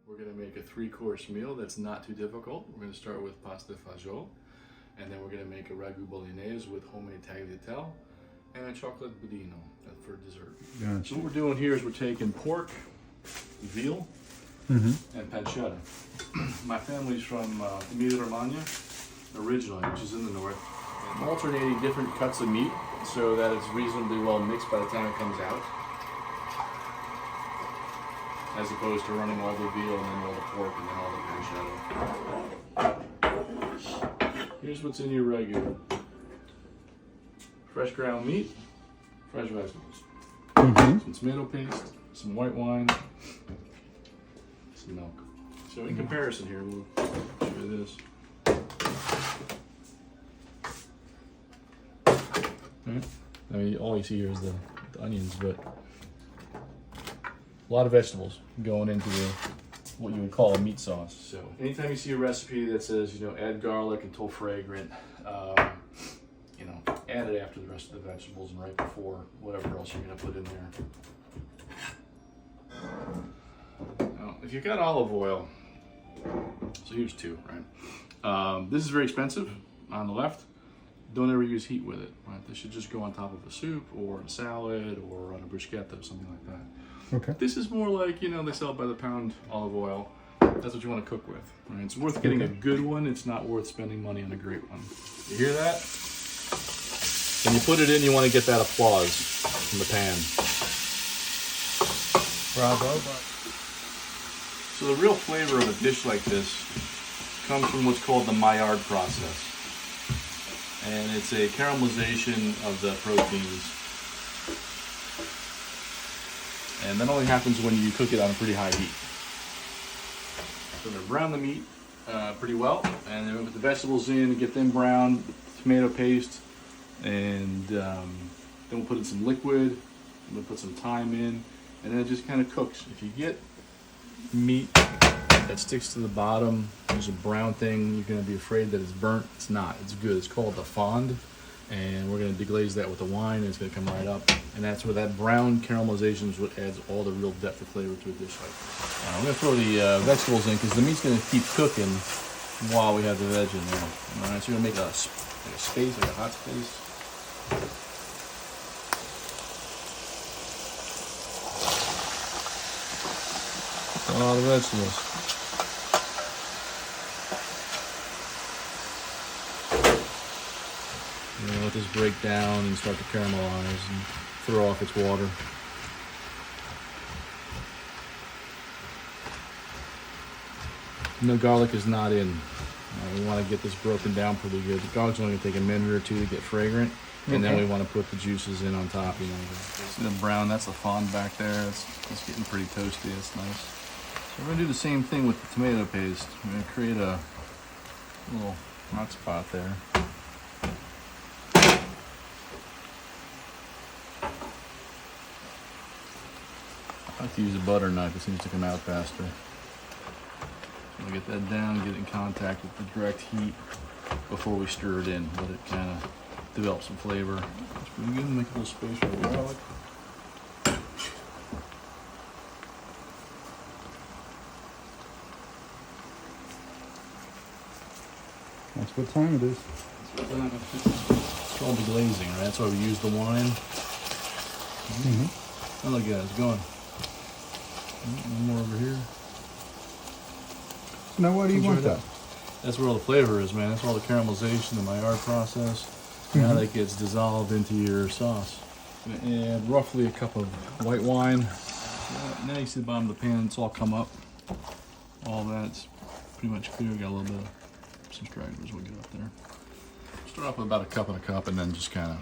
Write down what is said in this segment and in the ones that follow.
We're going to make a 3-course meal that's not too difficult. We're going to start with pasta fagioli, and then we're going to make a Ragu Bolognese with Homey tagliatelle and a chocolate budino for dessert. Gotcha. So what we're doing here is we're taking pork, veal, and pancetta. My family's from Emilia-Romagna originally, which is in the north. I'm alternating different cuts of meat so that it's reasonably well mixed by the time it comes out, as opposed to running all the veal and then all the pork and then all the pancetta. Here's what's in your Ragu. Fresh ground meat, fresh vegetables, some tomato paste, some white wine, some milk. So in comparison here, we'll show you this. I mean, all you see here is the onions, but a lot of vegetables going into what you would call a meat sauce. So anytime you see a recipe that says, add garlic until fragrant, add it after the rest of the vegetables and right before whatever else you're going to put in there. Now, if you've got olive oil, so here's 2, right? This is very expensive on the left. Don't ever use heat with it, right? This should just go on top of a soup or a salad or on a bruschetta, something like that. Okay. This is more like, they sell it by the pound olive oil. That's what you want to cook with, right? It's worth getting a good one. It's not worth spending money on a great one. You hear that? When you put it in, you want to get that applause from the pan. Bravo. So the real flavor of a dish like this comes from what's called the Maillard process. And it's a caramelization of the proteins. And that only happens when you cook it on a pretty high heat. So we're going to brown the meat pretty well, and then we put the vegetables in and get them browned, tomato paste, and then we'll put in some liquid, and we'll put some thyme in, and then it just kind of cooks. If you get meat that sticks to the bottom, there's a brown thing, you're going to be afraid that it's burnt. It's not. It's good. It's called the fond, and we're going to deglaze that with the wine, and it's going to come right up. And that's where that brown caramelization is what adds all the real depth of flavor to a dish like this. I'm going to throw the vegetables in because the meat's going to keep cooking while we have the veg in there. All right, so you're going to make a space, like a hot space. A lot of vegetables. Let this break down and start to caramelize and throw off its water. No, garlic is not in. We want to get this broken down pretty good. The garlic's only going to take a minute or 2 to get fragrant, and then we want to put the juices in on top. See the brown? That's the fond back there. It's getting pretty toasty. It's nice. So we're going to do the same thing with the tomato paste. We're going to create a little hot spot there. I like to use a butter knife. It seems to come out faster. So we'll get that down, get it in contact with the direct heat before we stir it in. Let it kind of develop some flavor. That's pretty good. Make a little space for the garlic. That's what time it is. It's called deglazing, right? That's why we use the wine. Oh, look at it. It's going. One more over here. Now, why do you want that? That's where all the flavor is, man. That's where all the caramelization, the Maillard process. Now that gets dissolved into your sauce. Add roughly a cup of white wine. Now you see the bottom of the pan. It's all come up. All that's pretty much clear. Got a little bit of some stragglers. We'll get up there. Start off with about a cup and a cup, and then just kind of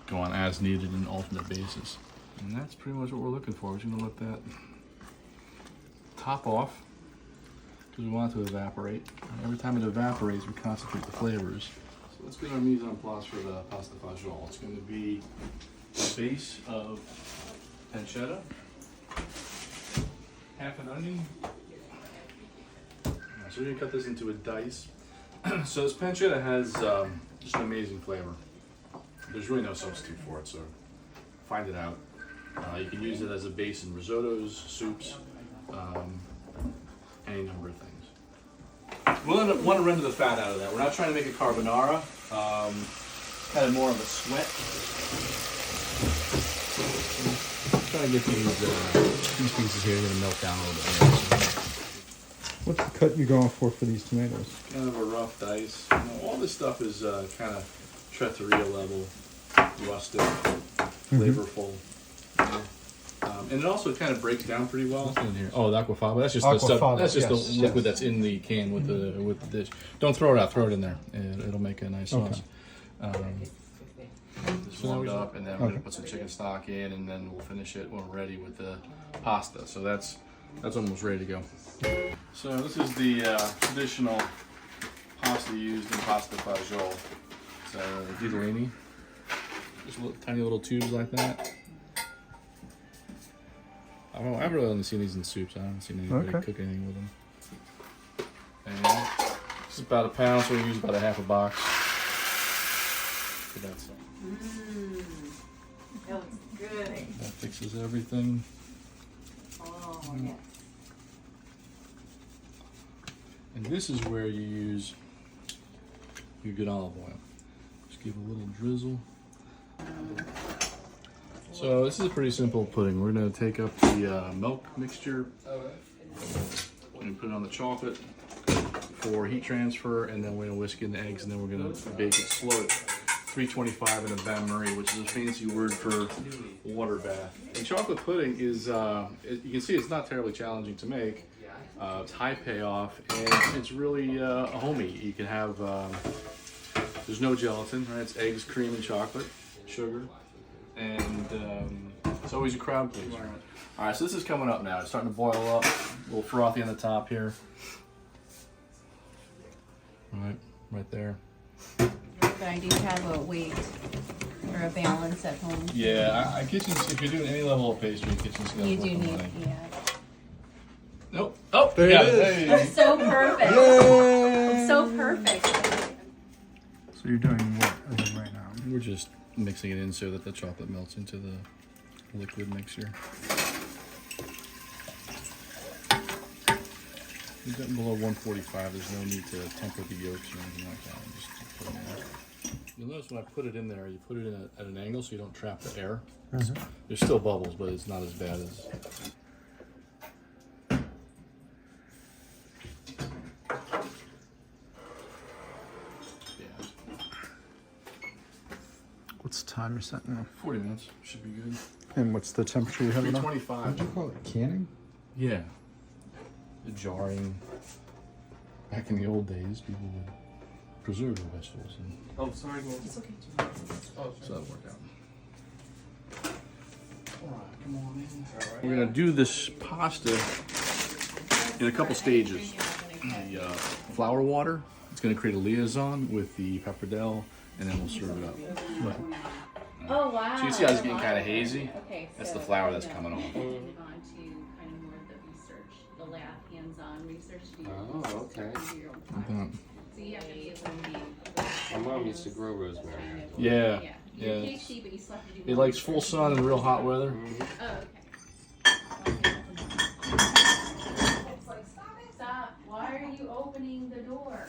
go on as needed in an alternate basis. And that's pretty much what we're looking for. We're just gonna let that top off because we want it to evaporate. Every time it evaporates, we concentrate the flavors. So let's get our mise en place for the pasta fagioli. It's going to be a base of pancetta, half an onion. So we're going to cut this into a dice. So this pancetta has just an amazing flavor. There's really no substitute for it, so find it out. You can use it as a base in risottos, soups, any number of things. We'll want to render the fat out of that. We're not trying to make a carbonara. Kind of more of a sweat. Trying to get these pieces here going to melt down a little bit more. What's the cut you're going for these tomatoes? Kind of a rough dice. You know, all this stuff is kind of trattoria level, rustic, flavorful. And it also kind of breaks down pretty well. What's in here? Oh, the aquafaba. That's just the stuff. That's just the liquid that's in the can with the dish. Don't throw it out. Throw it in there. It'll make a nice sauce. This warmed up, and then we're gonna put some chicken stock in, and then we'll finish it when we're ready with the pasta. So that's almost ready to go. So this is the traditional pasta used in pasta fagioli. So ditalini, just tiny little tubes like that. I've really only seen these in soups. I haven't seen anybody cook anything with them. And this is about a pound, so we use about a half a box. For that stuff. That looks good. That fixes everything. Oh, yes. And this is where you use your good olive oil. Just give a little drizzle. So this is a pretty simple pudding. We're going to take up the milk mixture and put it on the chocolate for heat transfer, and then we're going to whisk in the eggs, and then we're going to bake it slow at 325 in a bain-marie, which is a fancy word for water bath. And chocolate pudding is, you can see it's not terribly challenging to make. It's high payoff, and it's really homey. You can have, there's no gelatin, right? It's eggs, cream, and chocolate, sugar. And it's always a crowd pleaser. All right, so this is coming up now. It's starting to boil up. A little frothy on the top here. Right there. But I do have a weight or a balance at home. Yeah, kitchens, if you're doing any level of pastry, kitchens gonna You work do on need, money. yeah. Nope. Oh, there it is. Hey. That's so perfect. Yay! It's so perfect. So you're doing what right now? We're just mixing it in so that the chocolate melts into the liquid mixture. We've gotten below 145. There's no need to temper the yolks or anything like that. Just put it in there. You'll notice when I put it in there, you put it in at an angle so you don't trap the air. There's still bubbles, but it's not as bad as. What's the time you're setting now? 40 minutes should be good. And what's the temperature you have it on? 325. What do you call it? Canning? Yeah. The jarring. Back in the old days, people would preserve the vegetables. And It's okay. so that worked out. Alright, come on in. We're going to do this pasta in a couple stages. The flour water, it's going to create a liaison with the pappardelle, and then we'll serve it up. Oh, wow. So you see how it's getting kind of hazy? Okay, That's so the flour that's coming off. on to kind of more of the research, the lab, hands-on research. Oh, okay. So you have to be able to be. My mom used to grow rosemary. Yeah. You're Yeah. PhD, but you still have to do. It likes full sun and real hot weather. Oh, okay. Stop. Why are you opening the door?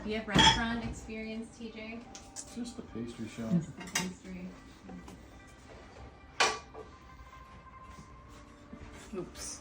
Do you have restaurant experience, TJ? Just the pastry shop. Just the pastry. Oops.